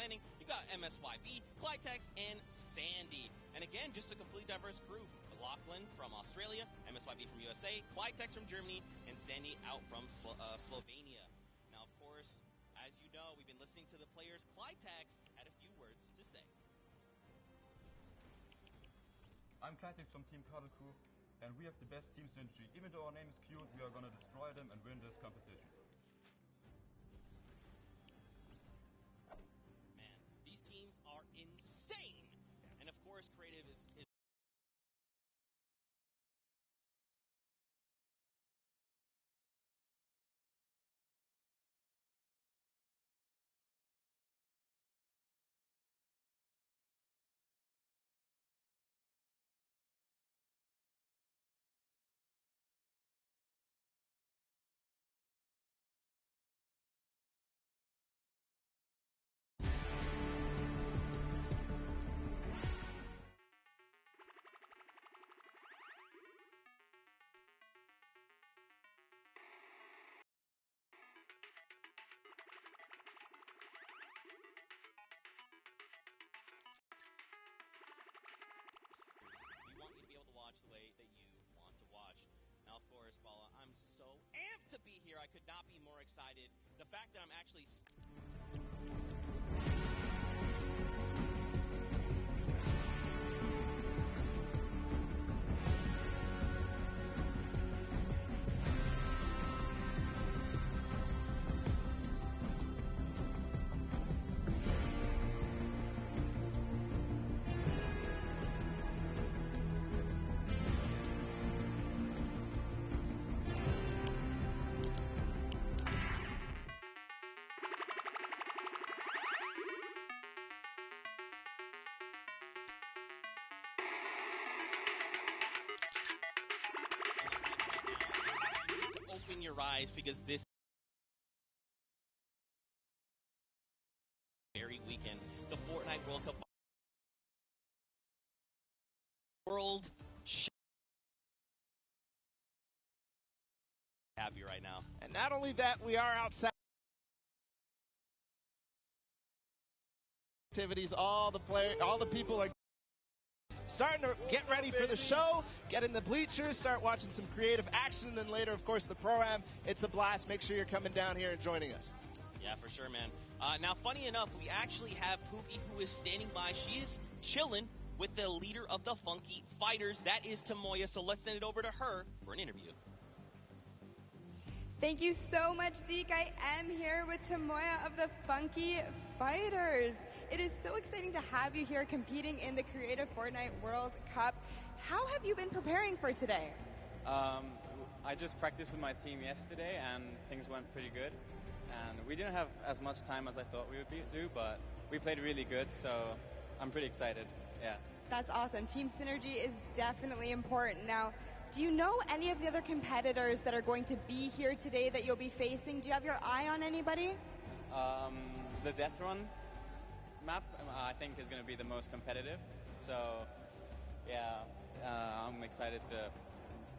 representing, you got MSYB, Clytex, and Sandy. And again, just a complete diverse group. Lachlan from Australia, MSYB from USA, Clytex from Germany, and Sandy out from Slovenia. Now, of course, as you know, we've been listening to the players. Clytex had a few words to say. I'm Clytex from Team Cardle Crew, and we have the best team synergy. Even though our name is cute, we are going to destroy them and win this competition. Man, these teams are insane! And of course, Creative is the way that you want to watch. Now, of course, Bala, I'm so amped to be here. I could not be more excited. The fact that I'm actually... Open your eyes, because this very weekend, the Fortnite World Cup World happy right now. And not only that, we are outside activities. All the people are starting to get ready for the show, get in the bleachers, start watching some creative action, and then later, of course, the pro-am. It's a blast. Make sure you're coming down here and joining us. Yeah, for sure, man. Now, funny enough, we actually have Pookie, who is standing by. She is chilling with the leader of the Funky Fighters. That is Tamoya, so let's send it over to her for an interview. Thank you so much, Zeke. I am here with Tamoya of the Funky Fighters. It is so exciting to have you here competing in the Creative Fortnite World Cup. How have you been preparing for today? I just practiced with my team yesterday, and things went pretty good. And we didn't have as much time as I thought we would do, but we played really good, so I'm pretty excited. Yeah. That's awesome. Team synergy is definitely important. Now, do you know any of the other competitors that are going to be here today that you'll be facing? Do you have your eye on anybody? The Death Run map, I think, is going to be the most competitive. So, yeah, I'm excited to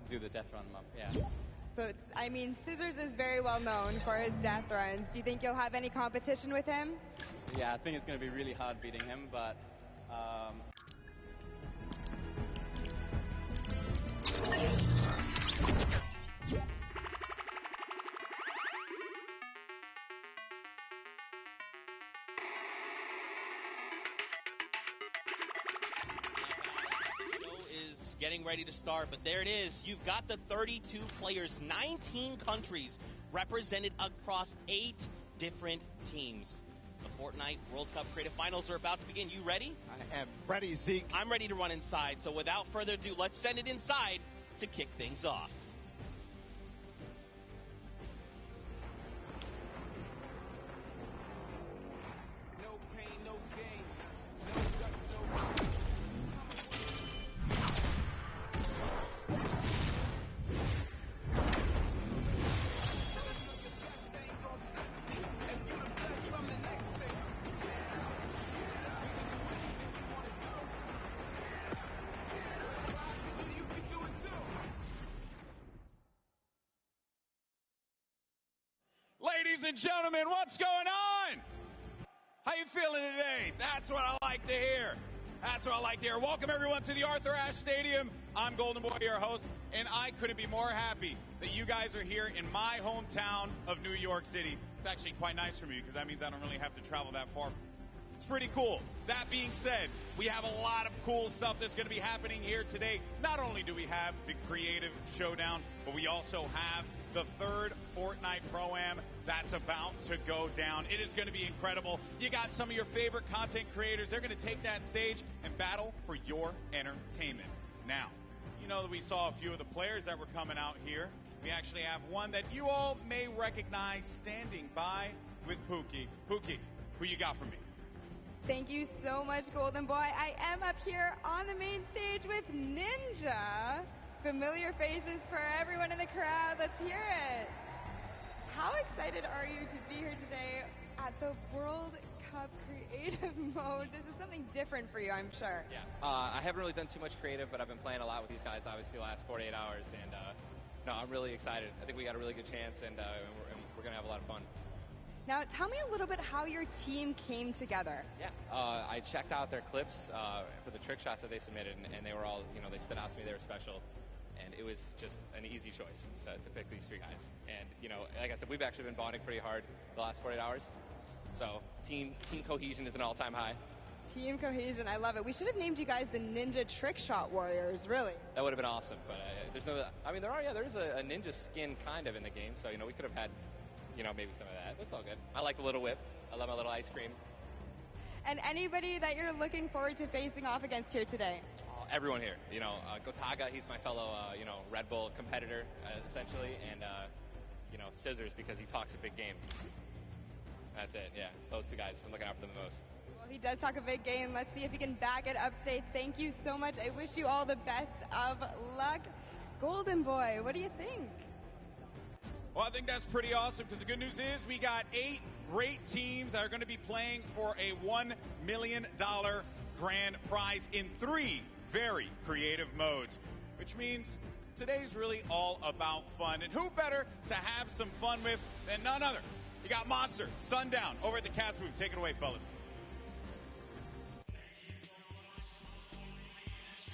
do the Death Run map, yeah. So, I mean, Cizzorz is very well known for his death runs. Do you think you'll have any competition with him? Yeah, I think it's going to be really hard beating him, but... Getting ready to start, but there it is. You've got the 32 players, 19 countries represented across 8 different teams. The Fortnite World Cup Creative Finals are about to begin. You ready? I am ready, Zeke. I'm ready to run inside, so without further ado, let's send it inside to kick things off. No pain, no gain. No guts, no Ladies and gentlemen, what's going on? How you feeling today? That's what I like to hear. That's what I like to hear. Welcome, everyone, to the Arthur Ashe Stadium. I'm Golden Boy, your host, and I couldn't be more happy that you guys are here in my hometown of New York City. It's actually quite nice for me because that means I don't really have to travel that far. It's pretty cool. That being said, we have a lot of cool stuff that's going to be happening here today. Not only do we have the Creative Showdown, but we also have the third Fortnite Pro-Am that's about to go down. It is going to be incredible. You got some of your favorite content creators. They're going to take that stage and battle for your entertainment. Now, you know that we saw a few of the players that were coming out here. We actually have one that you all may recognize standing by with Pookie. Pookie, who you got for me? Thank you so much, Golden Boy. I am up here on the main stage with Ninja. Familiar faces for everyone in the crowd. Let's hear it. How excited are you to be here today at the World Cup Creative Mode? This is something different for you, I'm sure. Yeah, I haven't really done too much creative, but I've been playing a lot with these guys, obviously, the last 48 hours. And no, I'm really excited. I think we got a really good chance, and we're going to have a lot of fun. Now, tell me a little bit how your team came together. Yeah, I checked out their clips for the trick shots that they submitted, and they were all, they stood out to me. They were special, and it was just an easy choice to pick these three guys. And, like I said, we've actually been bonding pretty hard the last 48 hours. So team cohesion is an all-time high. Team cohesion, I love it. We should have named you guys the Ninja Trick Shot Warriors, really. That would have been awesome, but there's no, I mean, there is a ninja skin kind of in the game, so, we could have had, maybe some of that. That's all good. I like the little whip. I love my little ice cream. And anybody that you're looking forward to facing off against here today? Everyone here. Gotaga, he's my fellow, Red Bull competitor, essentially, and, Cizzorz because he talks a big game. That's it, yeah. Those two guys, I'm looking out for them the most. Well, he does talk a big game. Let's see if he can back it up today. Thank you so much. I wish you all the best of luck. Golden Boy, what do you think? Well, I think that's pretty awesome because the good news is we got 8 great teams that are going to be playing for a $1 million grand prize in 3 very creative modes, which means today's really all about fun. And who better to have some fun with than none other? You got Monster, Sundown, over at the cast booth. Take it away, fellas.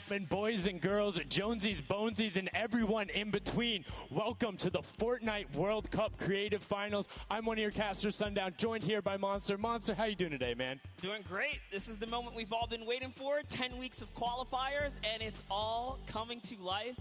And boys and girls, Jonesies, Bonesies, and everyone in between, welcome to the Fortnite World Cup Creative Finals. I'm one of your casters, Sundown, joined here by Monster. Monster, how you doing today, man? Doing great. This is the moment we've all been waiting for. 10 weeks of qualifiers, and it's all coming to life.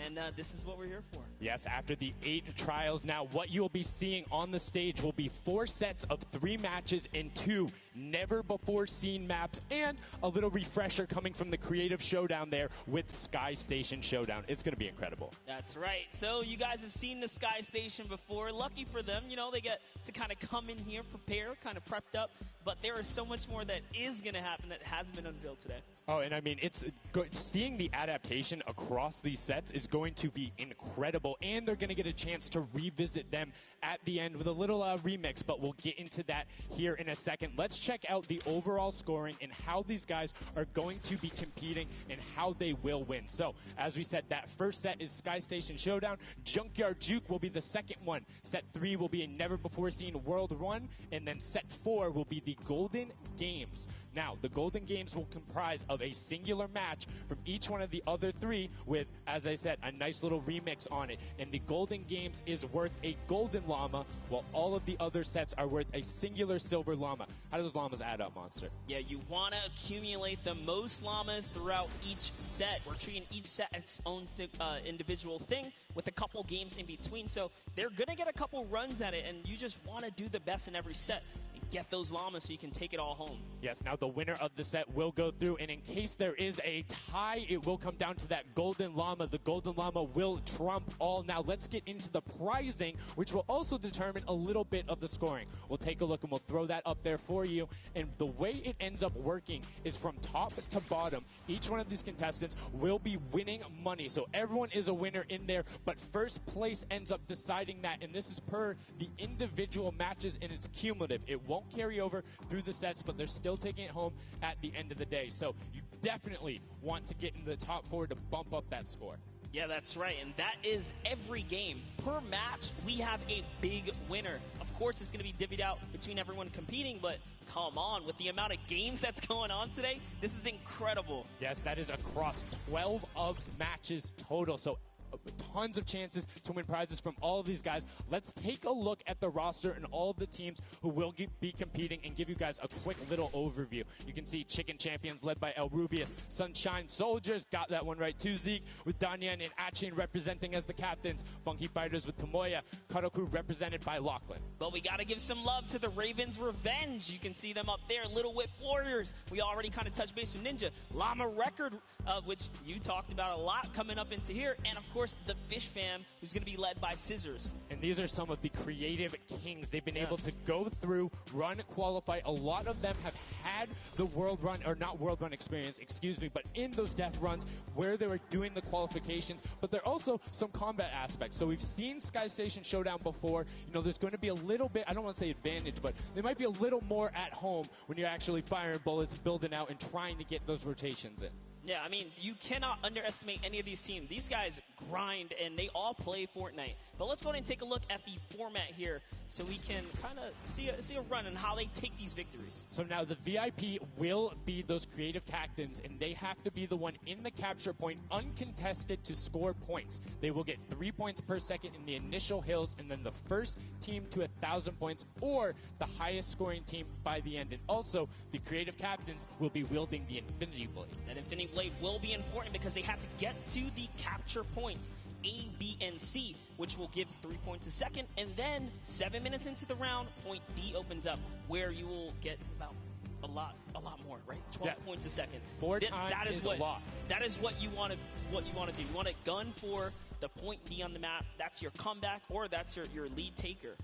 And this is what we're here for. Yes, after the 8 trials, now what you'll be seeing on the stage will be 4 sets of 3 matches in 2 never-before-seen maps, and a little refresher coming from the Creative Showdown there with Sky Station Showdown. It's going to be incredible. That's right. So you guys have seen the Sky Station before. Lucky for them, they get to kind of come in here, prepare, kind of prepped up. But there is so much more that is going to happen that has been unveiled today. Oh, and I mean, seeing the adaptation across these sets is going to be incredible, and they're going to get a chance to revisit them at the end with a little remix, but we'll get into that here in a second. Let's check out the overall scoring and how these guys are going to be competing and how they will win. So, as we said, that first set is Sky Station Showdown. Junkyard Juke will be the second one. Set 3 will be a never-before-seen World 1, and then set 4 will be the Golden Games. Now, the Golden Games will comprise of a singular match from each one of the other 3 with, as I said, a nice little remix on it. And the Golden Games is worth a golden llama, while all of the other sets are worth a singular silver llama. How do those llamas add up, Monster? Yeah, you want to accumulate the most llamas throughout each set. We're treating each set as its own individual thing with a couple games in between. So they're going to get a couple runs at it, and you just want to do the best in every set. Get those llamas so you can take it all home. Yes, now the winner of the set will go through, and in case there is a tie, it will come down to that golden llama. The golden llama will trump all. Now let's get into the prizing, which will also determine a little bit of the scoring. We'll take a look and we'll throw that up there for you. And the way it ends up working is from top to bottom. Each one of these contestants will be winning money. So everyone is a winner in there, but first place ends up deciding that, and this is per the individual matches, and it's cumulative. It won't carry over through the sets, but they're still taking it home at the end of the day. So you definitely want to get into the top 4 to bump up that score. Yeah, that's right, and that is every game. Per match, we have a big winner. Of course, it's going to be divvied out between everyone competing, but come on, with the amount of games that's going on today, this is incredible. Yes, that is across 12 of matches total. So tons of chances to win prizes from all of these guys. Let's take a look at the roster and all of the teams who will be competing and give you guys a quick little overview. You can see Chicken Champions led by El Rubius, Sunshine Soldiers, got that one right too, Zeke, with Danyan and Achin representing as the captains, Funky Fighters with Tomoya, Karoku represented by Lachlan. But we got to give some love to the Ravens Revenge. You can see them up there, Little Whip Warriors. We already kind of touched base with Ninja. Llama Record, which you talked about a lot coming up into here, and of course the Fish Fam, who's going to be led by Cizzorz. And these are some of the creative kings. They've been able to go through, run, qualify. A lot of them have had the world run, or not world run experience, excuse me, but in those death runs where they were doing the qualifications, but there are also some combat aspects. So we've seen Sky Station Showdown before. You know, there's going to be a little bit, I don't want to say advantage, but they might be a little more at home when you're actually firing bullets, building out, and trying to get those rotations in. Yeah, I mean, you cannot underestimate any of these teams. These guys grind, and they all play Fortnite. But let's go ahead and take a look at the format here so we can kind of see a run and how they take these victories. So now the VIP will be those creative captains, and they have to be the one in the capture point uncontested to score points. They will get 3 points per second in the initial hills, and then the first team to 1,000 points or the highest scoring team by the end. And also, the creative captains will be wielding the Infinity Blade. That Infinity Blade will be important because they have to get to the capture points A, B, and C, which will give 3 points a second, and then 7 minutes into the round, point D opens up, where you will get about a lot more, right? 12 points a second. Four times is a lot. That is what you want to do. You want to gun for the point D on the map. That's your comeback, or that's your lead taker.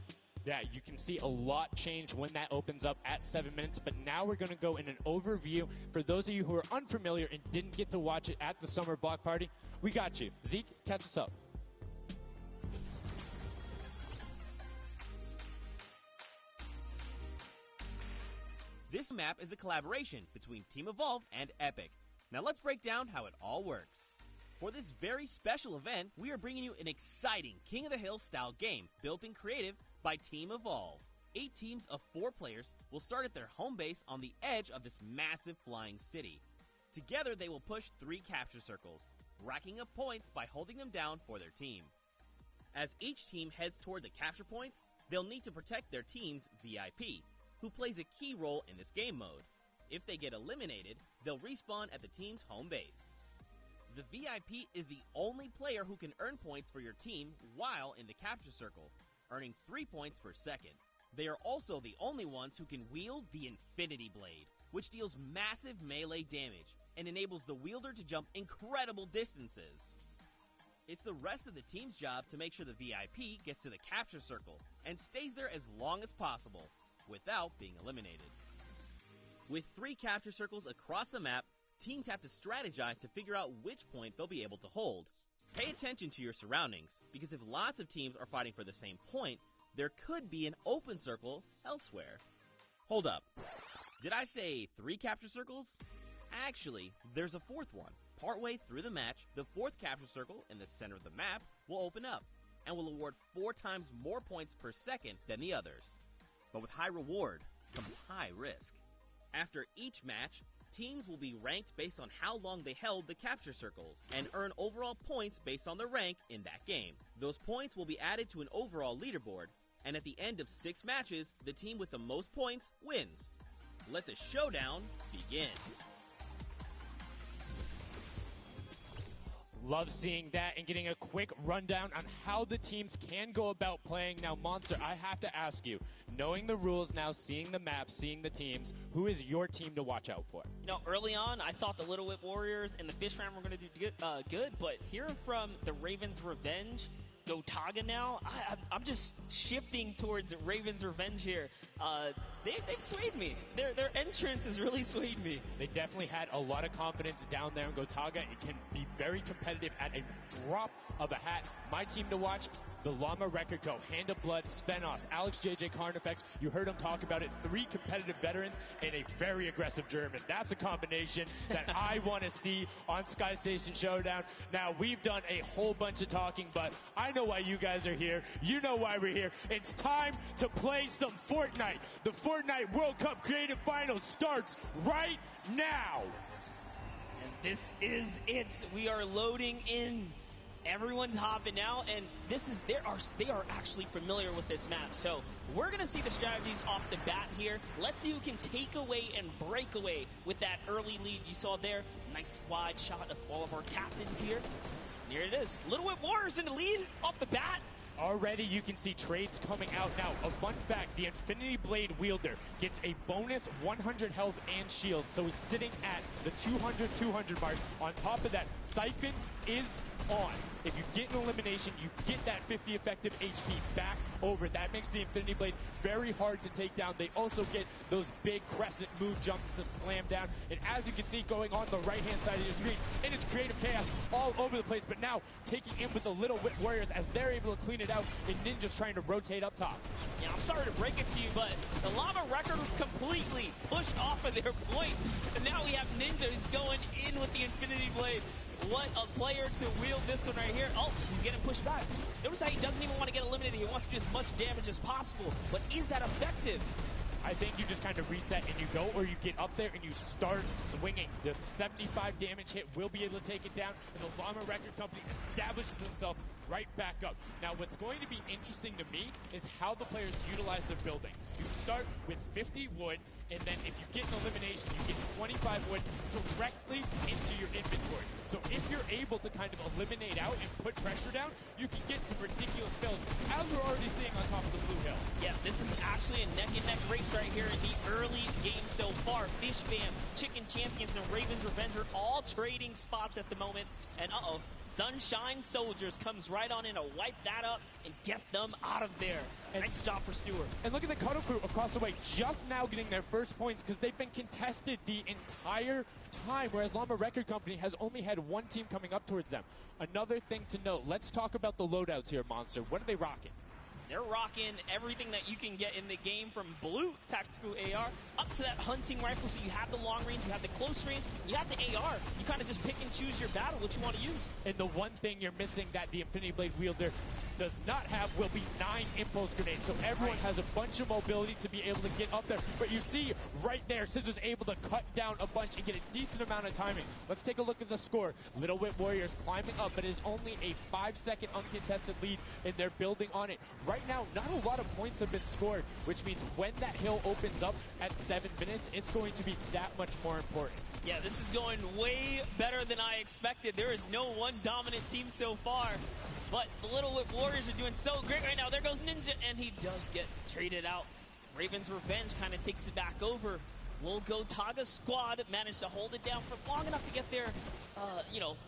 Yeah, you can see a lot change when that opens up at 7 minutes, but now we're going to go in an overview. For those of you who are unfamiliar and didn't get to watch it at the Summer Block Party, we got you. Zeke, catch us up. This map is a collaboration between Team Evolve and Epic. Now let's break down how it all works. For this very special event, we are bringing you an exciting King of the Hill style game built in creative by Team Evolve. 8 teams of 4 players will start at their home base on the edge of this massive flying city. Together they will push 3 capture circles, racking up points by holding them down for their team. As each team heads toward the capture points, they'll need to protect their team's VIP, who plays a key role in this game mode. If they get eliminated, they'll respawn at the team's home base. The VIP is the only player who can earn points for your team while in the capture circle, earning 3 points per second. They are also the only ones who can wield the Infinity Blade, which deals massive melee damage and enables the wielder to jump incredible distances. It's the rest of the team's job to make sure the VIP gets to the capture circle and stays there as long as possible without being eliminated. With 3 capture circles across the map, teams have to strategize to figure out which point they'll be able to hold. Pay attention to your surroundings, because if lots of teams are fighting for the same point, there could be an open circle elsewhere. Hold up. Did I say 3 capture circles? Actually, there's a 4th one. Partway through the match, the 4th capture circle in the center of the map will open up, and will award 4 times more points per second than the others. But with high reward comes high risk. After each match, teams will be ranked based on how long they held the capture circles, and earn overall points based on their rank in that game. Those points will be added to an overall leaderboard, and at the end of 6 matches, the team with the most points wins. Let the showdown begin. Love seeing that and getting a quick rundown on how the teams can go about playing. Now, Monster, I have to ask you, knowing the rules now, seeing the map, seeing the teams, who is your team to watch out for? You know, early on, I thought the Little Whip Warriors and the Fish Fam were going to do good, but hearing from the Ravens Revenge, Gotaga now, I'm just shifting towards Ravens Revenge here. They've swayed me. Their entrance has really swayed me. They definitely had a lot of confidence down there in Gotaga. It can be very competitive at a drop of a hat. My team to watch, the Llama Record Co., Hand of Blood, Svenos, Alex JJ Carnifex. You heard him talk about it. 3 competitive veterans and a very aggressive German. That's a combination that I want to see on Sky Station Showdown. Now, we've done a whole bunch of talking, but I know why you guys are here. You know why we're here. It's time to play some Fortnite. The Fortnite World Cup Creative Finals starts right now. And this is it. We are loading in. Everyone's hopping out, and they are actually familiar with this map. So we're gonna see the strategies off the bat here. Let's see who can take away and break away with that early lead you saw there. Nice wide shot of all of our captains here. And here it is. Little Whip Warriors in the lead off the bat. Already you can see trades coming out now. A fun fact, the Infinity Blade wielder gets a bonus 100 health and shield, so he's sitting at the 200 mark. On top of that, Siphon is on. If you get an elimination, you get that 50 effective HP back over. That makes the Infinity Blade very hard to take down. They also get those big crescent move jumps to slam down. And as you can see going on the right-hand side of your screen, it is creative chaos all over the place. But now taking in with the Little Whip Warriors as they're able to clean it out, and Ninja's trying to rotate up top. Yeah, I'm sorry to break it to you, but the Llama Record was completely pushed off of their point. And now we have Ninja who's going in with the Infinity Blade. What a player to wield this one right here. Oh, he's getting pushed back. Notice how he doesn't even want to get eliminated. He wants to do as much damage as possible. But is that effective? I think you just kind of reset and you go, or you get up there and you start swinging. The 75 damage hit will be able to take it down, and the Llama Record Company establishes himself right back up. Now, what's going to be interesting to me is how the players utilize their building. You start with 50 wood, and then if you get an elimination, you get 25 wood directly into your inventory. So if you're able to kind of eliminate out and put pressure down, you can get some ridiculous builds, as we're already seeing on top of the blue hill. Yeah, this is actually a neck-and-neck race right here in the early game so far. Fish Fam, Chicken Champions, and Raven's Revenge are all trading spots at the moment. And Sunshine Soldiers comes right on in to wipe that up and get them out of there. Nice job for Stewart. And look at the Cuddle Crew across the way, just now getting their first points because they've been contested the entire time, whereas Llama Record Company has only had one team coming up towards them. Another thing to note, let's talk about the loadouts here, Monster. What are they rocking? They're rocking everything that you can get in the game, from blue tactical AR up to that hunting rifle. So you have the long range, you have the close range, you have the AR. You kind of just pick and choose your battle, what you want to use. And the one thing you're missing that the Infinity Blade wielder does not have will be 9 impulse grenades. So everyone has a bunch of mobility to be able to get up there. But you see right there, Cizzorz able to cut down a bunch and get a decent amount of timing. Let's take a look at the score. Little Whip Warriors climbing up, but it is only a 5-second uncontested lead, and they're building on it. Right now, not a lot of points have been scored, which means when that hill opens up at 7 minutes, it's going to be that much more important. Yeah, this is going way better than I expected. There is no one dominant team so far, but the Little Whip Warriors are doing so great right now. There goes Ninja, and he does get traded out. Raven's Revenge kind of takes it back over. We'll go Taga squad managed to hold it down for long enough to get their,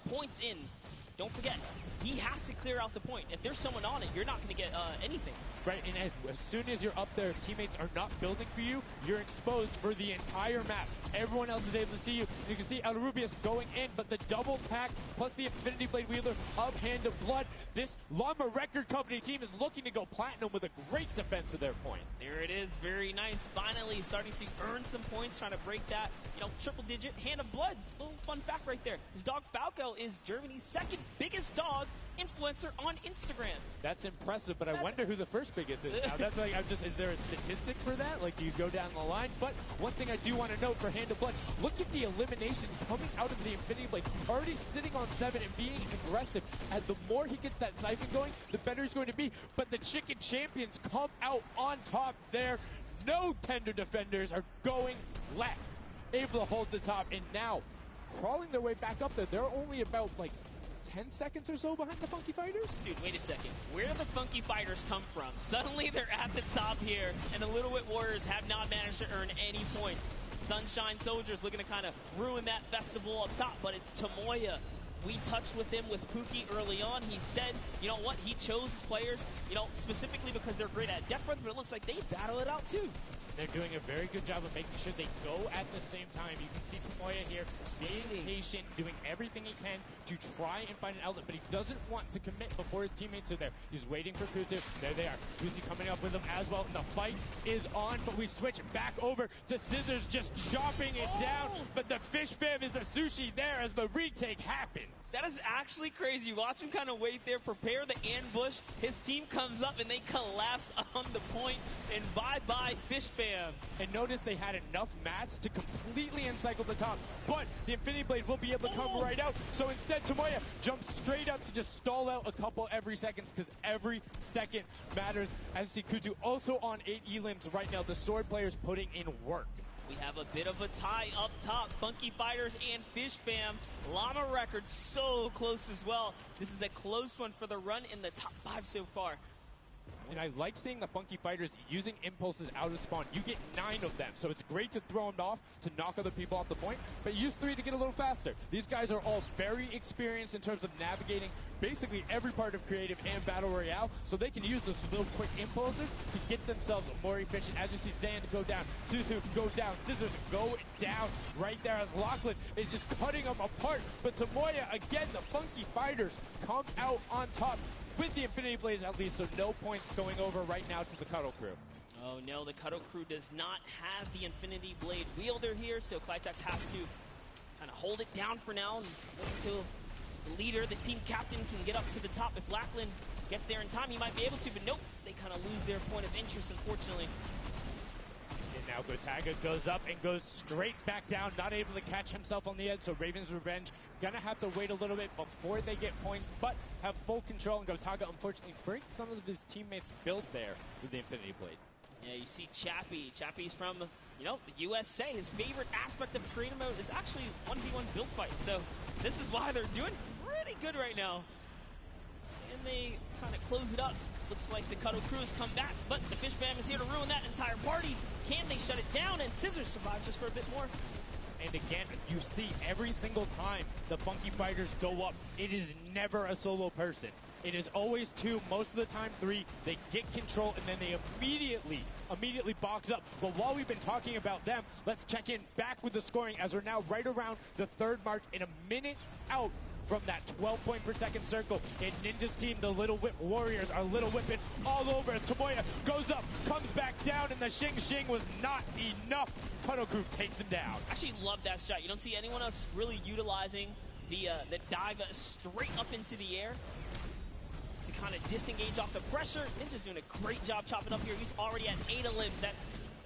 points in. Don't forget, he has to clear out the point. If there's someone on it, you're not going to get anything. Right, and as soon as you're up there, if teammates are not building for you, you're exposed for the entire map. Everyone else is able to see you. You can see El Rubius going in, but the double pack plus the Infinity Blade wielder of Hand of Blood. This Llama Record Company team is looking to go platinum with a great defense of their point. There it is, very nice. Finally starting to earn some points, trying to break that, triple digit. Hand of Blood, little fun fact right there. His dog Falco is Germany's second biggest dog influencer on Instagram. That's impressive, but I wonder who the first biggest is now. That's like, is there a statistic for that? Like, do you go down the line? But one thing I do want to note for Hand of Blood, look at the eliminations coming out of the Infinity Blade. Already sitting on 7 and being aggressive. And the more he gets that siphon going, the better he's going to be. But the Chicken Champions come out on top there. No tender defenders are going left. Able to hold the top, and now crawling their way back up there. They're only about, 10 seconds or so behind the Funky Fighters? Dude, wait a second. Where do the Funky Fighters come from? Suddenly they're at the top here, and the Little Whip Warriors have not managed to earn any points. Sunshine Soldiers looking to kind of ruin that festival up top, but it's Tomoya. We touched with him with Pookie early on. He said, you know what, he chose his players, specifically because they're great at death runs, but it looks like they battle it out too. They're doing a very good job of making sure they go at the same time. You can see Tomoya here being patient, doing everything he can to try and find an outlet, but he doesn't want to commit before his teammates are there. He's waiting for Kutu. There they are. Kutu coming up with him as well. And the fight is on, but we switch back over to Cizzorz just chopping it down, but the fish fam is a sushi there as the retake happens. That is actually crazy. Watch him kind of wait there, prepare the ambush. His team comes up and they collapse on the point, and bye-bye fish fam. And notice they had enough mats to completely encircle the top, but the Infinity Blade will be able to come right out. So instead, Tomoya jumps straight up to just stall out a couple every second, because every second matters. As you see Kutu also on 8 elims right now. The sword players putting in work. We have a bit of a tie up top. Funky Fighters and Fish Fam. Llama Record so close as well. This is a close one for the run in the top 5 so far. And I like seeing the Funky Fighters using impulses out of spawn. You get 9 of them, so it's great to throw them off to knock other people off the point, but use 3 to get a little faster. These guys are all very experienced in terms of navigating basically every part of creative and battle royale, so they can use those little quick impulses to get themselves more efficient. As you see Zand go down, Suzu go down, Cizzorz go down right there as Lachlan is just cutting them apart. But Tomoya, again, the Funky Fighters come out on top with the Infinity Blades at least, so no points going over right now to the Cuddle Crew. Oh no, the Cuddle Crew does not have the Infinity Blade wielder here, so Clytex has to kind of hold it down for now and wait until the leader, the team captain, can get up to the top. If Lachlan gets there in time, he might be able to, but nope, they kind of lose their point of interest, unfortunately. And now Gotaga goes up and goes straight back down, not able to catch himself on the edge, so Raven's Revenge gonna have to wait a little bit before they get points, but have full control, and Gotaga unfortunately breaks some of his teammates' build there with the Infinity Blade. Yeah, you see Chappie. Chappie's from, the USA. His favorite aspect of creative mode is actually 1v1 build fight, so this is why they're doing pretty good right now. And they kind of close it up. Looks like the Cuddle Crew has come back, but the Fish Fam is here to ruin that entire party. Can they shut it down? And Cizzorz survives just for a bit more. And again, you see every single time the Funky Fighters go up, it is never a solo person. It is always 2, most of the time 3. They get control and then they immediately box up. But while we've been talking about them, let's check in back with the scoring as we're now right around the 3rd mark and a minute out from that 12 point per second circle. And Ninja's team, the Little Whip Warriors, are Little Whipping all over as Tomoya goes up, comes back down, and the Shing was not enough. Cuddle Crew takes him down. I actually love that shot. You don't see anyone else really utilizing the dive straight up into the air to kind of disengage off the pressure. Ninja's doing a great job chopping up here. He's already at 8 of limbs.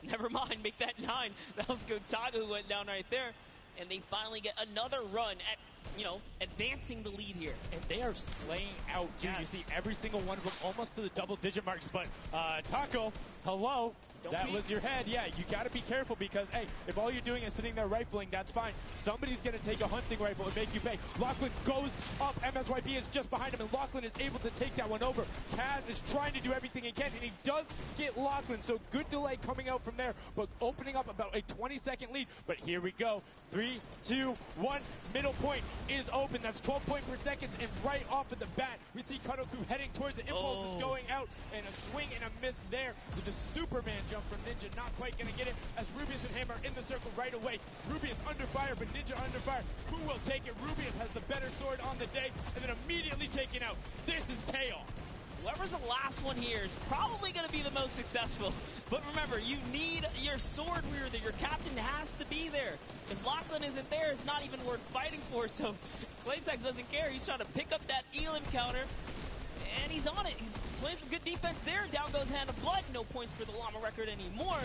Never mind, make that 9. That was Gotaga who went down right there. And they finally get another run at, advancing the lead here. And they are slaying out, too. Yes. You see every single one of them almost to the double-digit marks. But, Taco, hello. That was your head. Yeah, you got to be careful because, hey, if all you're doing is sitting there rifling, that's fine. Somebody's going to take a hunting rifle and make you pay. Lachlan goes up. MSYP is just behind him, and Lachlan is able to take that one over. Kaz is trying to do everything he can, and he does get Lachlan, so good delay coming out from there, but opening up about a 20-second lead. But here we go. 3, 2, 1. Middle point is open. That's 12 points per second, and right off of the bat, we see Cuddle Crew heading towards the impulse is going out, and a swing and a miss there with the Superman jump from Ninja. Not quite going to get it as Rubius and him are in the circle right away. Rubius under fire, but Ninja under fire. Who will take it? Rubius has the better sword on the day, and then immediately taken out. This is chaos. Whoever's the last one here is probably going to be the most successful. But remember, you need your sword wielder. Your captain has to be there. If Lachlan isn't there, it's not even worth fighting for. So Claytex doesn't care. He's trying to pick up that Elim counter. And he's on it. He's playing some good defense there. Down goes Hand of Blood. No points for the Llama Record anymore.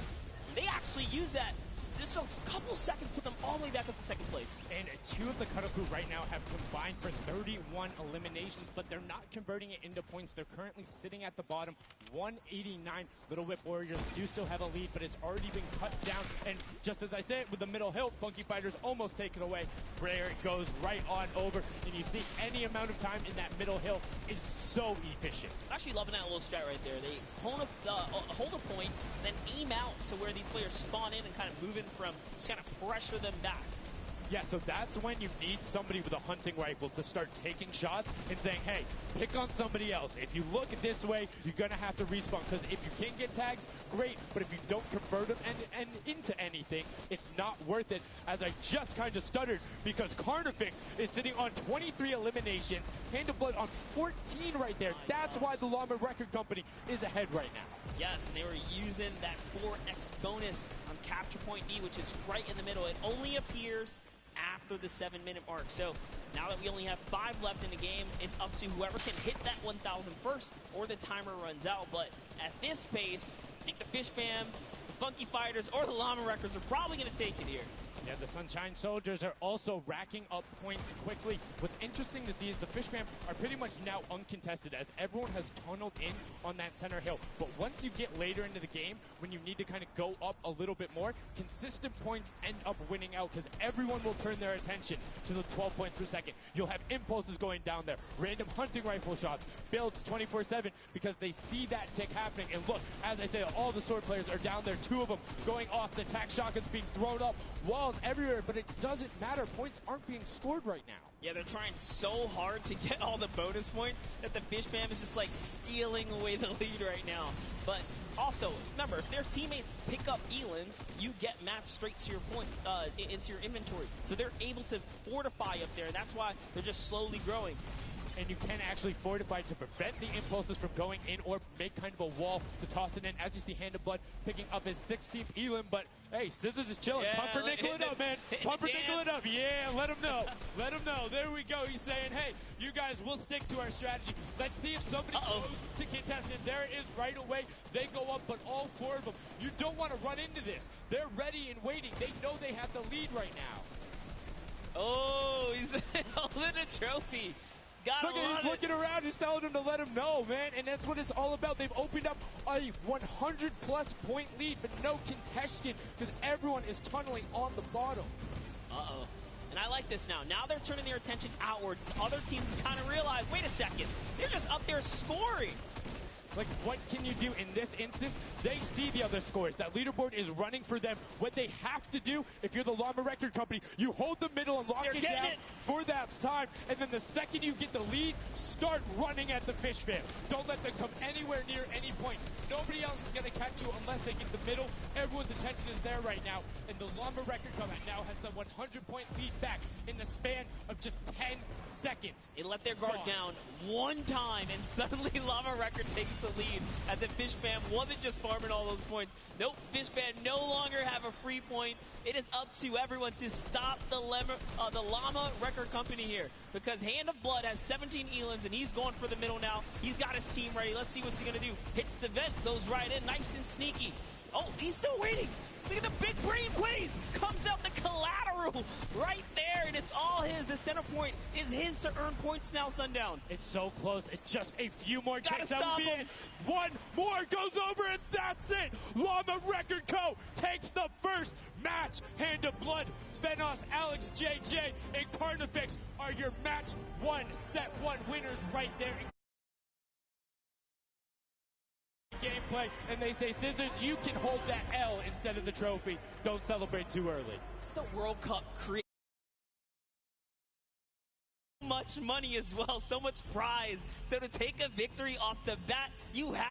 They actually use that. Just a couple seconds put them all the way back up to 2nd place. And 2 of the Cuddle Crew right now have combined for 31 eliminations, but they're not converting it into points. They're currently sitting at the bottom, 189. Little Whip Warriors do still have a lead, but it's already been cut down. And just as I said, with the middle hill, Funky Fighters almost take it away. Brayer goes right on over, and you see any amount of time in that middle hill is so efficient. I'm actually loving that little strat right there. They hold a point, then aim out to where these players spawn in and kind of move in from, just kind of pressure them back. Yeah, so that's when you need somebody with a hunting rifle to start taking shots and saying, hey, pick on somebody else. If you look this way, you're going to have to respawn, because if you can get tags, great, but if you don't convert them and into anything, it's not worth it, as I just kind of stuttered, because Carnifex is sitting on 23 eliminations, Hand of Blood on 14 right there. That's why the Llama Record Company is ahead right now. Yes, and they were using that 4x bonus on Capture Point D, which is right in the middle. It only appears after the 7-minute mark. So now that we only have 5 left in the game, it's up to whoever can hit that 1,000 first or the timer runs out. But at this pace, I think the Fish Fam, the Funky Fighters, or the Llama Records are probably going to take it here. Yeah, the Sunshine Soldiers are also racking up points quickly. What's interesting to see is the Fish Fam are pretty much now uncontested, as everyone has tunneled in on that center hill. But once you get later into the game, when you need to kind of go up a little bit more, consistent points end up winning out, because everyone will turn their attention to the 12 points per second. You'll have impulses going down there, random hunting rifle shots, builds 24/7, because they see that tick happening. And look, as I say, all the sword players are down there, 2 of them going off, the attack shotguns being thrown up, walls everywhere, but it doesn't matter. Points aren't being scored right now. Yeah, they're trying so hard to get all the bonus points that the Fish Fam is just like stealing away the lead right now. But also, remember, if their teammates pick up elims, you get matched straight to your point, into your inventory. So they're able to fortify up there, and that's why they're just slowly growing. And you can actually fortify to prevent the impulses from going in, or make kind of a wall to toss it in. As you see, Hand of Blood picking up his 16th elim, but hey, Cizzorz is chilling. Yeah, Pumpernickel it up, man. Pumpernickel it up. Yeah, let him know. Let him know. There we go. He's saying, hey, you guys, we'll stick to our strategy. Let's see if somebody goes to contestant. There it is right away. They go up, but all 4 of them. You don't want to run into this. They're ready and waiting. They know they have the lead right now. Oh, he's holding a trophy. Look at, he's looking around, he's telling them to let him know, man, and that's what it's all about. They've opened up a 100-plus point lead, but no contention, because everyone is tunneling on the bottom. Uh-oh. And I like this now. Now they're turning their attention outwards. Other teams kind of realize, wait a second, they're just up there scoring. Like, what can you do in this instance? They see the other scores. That leaderboard is running for them. What they have to do, if you're the Llama Record Company, you hold the middle and lock it down for that time. And then the second you get the lead, start running at the Fish Fam. Don't let them come anywhere near any point. Nobody else is going to catch you unless they get the middle. Everyone's attention is there right now. And the Llama Record Company now has the 100-point lead back in the span of just 10 seconds. They let their guard down one time, and suddenly Llama Record takes the lead, as the Fish Fam wasn't just farming all those points. Nope, Fish Fam no longer have a free point. It is up to everyone to stop the Llama Record Company here, because Hand of Blood has 17 elims, and he's going for the middle now. He's got his team ready. Let's see what's he going to do. Hits the vent, goes right in, nice and sneaky. Oh, he's still waiting. Look at the big brain plays. Comes out the collateral right there, and it's all his. The center point is his to earn points now, Sundown. It's so close. It's just a few more kicks. That would be it. One more goes over, and that's it. Llama Record Co. takes the first match. Hand of Blood, Svenos, Alex, JJ, and Carnifex are your match 1, set 1 winners right there. Gameplay, and they say, Cizzorz, you can hold that L instead of the trophy. Don't celebrate too early. It's the World Cup create so much money as well, so much prize. So to take a victory off the bat, you have